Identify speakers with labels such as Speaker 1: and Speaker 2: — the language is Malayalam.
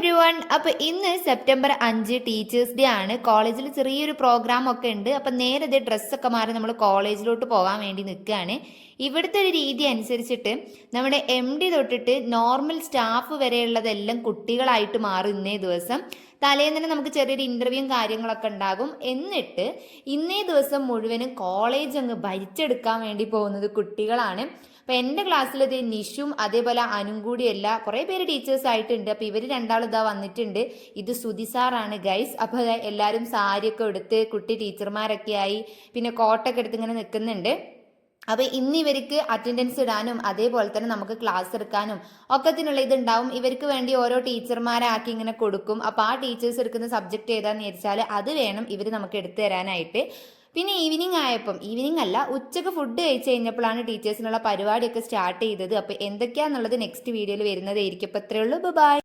Speaker 1: Every one. അപ്പോൾ ഇന്ന് സെപ്റ്റംബർ 5 ടീച്ചേഴ്സ് ഡേ ആണ്. കോളേജിൽ ചെറിയൊരു പ്രോഗ്രാം ഒക്കെ ഉണ്ട്. അപ്പം നേരെ ഡ്രസ്സൊക്കെ മാറി നമ്മൾ കോളേജിലോട്ട് പോകാൻ വേണ്ടി നിൽക്കുകയാണ്. ഇവിടുത്തെ ഒരു രീതി അനുസരിച്ചിട്ട് നമ്മുടെ MD തൊട്ടിട്ട് നോർമൽ സ്റ്റാഫ് വരെയുള്ളതെല്ലാം കുട്ടികളായിട്ട് മാറും ഇന്നേ ദിവസം. തലേന്ന് തന്നെ നമുക്ക് ചെറിയൊരു ഇൻ്റർവ്യൂവും കാര്യങ്ങളൊക്കെ ഉണ്ടാകും. എന്നിട്ട് ഇന്നേ ദിവസം മുഴുവനും കോളേജ് അങ്ങ് ഭരിച്ചെടുക്കാൻ വേണ്ടി പോകുന്നത് കുട്ടികളാണ്. അപ്പം എൻ്റെ ക്ലാസ്സിൽ ഇത് നിഷും അതേപോലെ അനും കൂടിയല്ല, കുറേ പേര് ടീച്ചേഴ്സ് ആയിട്ടുണ്ട്. അപ്പം ഇവർ രണ്ടാളും ഇതാ വന്നിട്ടുണ്ട്. ഇത് സുധി സാറാണ് ഗൈസ്. അപ്പോൾ എല്ലാവരും സാരിയൊക്കെ എടുത്ത് കുട്ടി ടീച്ചർമാരൊക്കെ ആയി, പിന്നെ കോട്ടൊക്കെ എടുത്ത് ഇങ്ങനെ നിൽക്കുന്നുണ്ട്. അപ്പോൾ ഇന്ന് ഇവർക്ക് അറ്റൻഡൻസ് ഇടാനും അതേപോലെ തന്നെ നമുക്ക് ക്ലാസ് എടുക്കാനും ഒക്കത്തിനുള്ള ഇതുണ്ടാവും. ഇവർക്ക് വേണ്ടി ഓരോ ടീച്ചർമാരാക്കി ഇങ്ങനെ കൊടുക്കും. അപ്പോൾ ആ ടീച്ചേഴ്സ് എടുക്കുന്ന സബ്ജക്റ്റ് ഏതാണെന്ന് വിചാരിച്ചാൽ അത് വേണം ഇവർ നമുക്ക് എടുത്തു തരാനായിട്ട്. പിന്നെ ഈവനിങ് അല്ല, ഉച്ചക്ക് ഫുഡ് കഴിച്ച് കഴിഞ്ഞപ്പോഴാണ് ടീച്ചേഴ്സിനുള്ള പരിപാടിയൊക്കെ സ്റ്റാർട്ട് ചെയ്തത്. അപ്പോൾ എന്തൊക്കെയാണെന്നുള്ളത് നെക്സ്റ്റ് വീഡിയോയിൽ വരുന്നതായിരിക്കും. അപ്പോൾ ഇത്രയേ ഉള്ളൂ. ബൈ.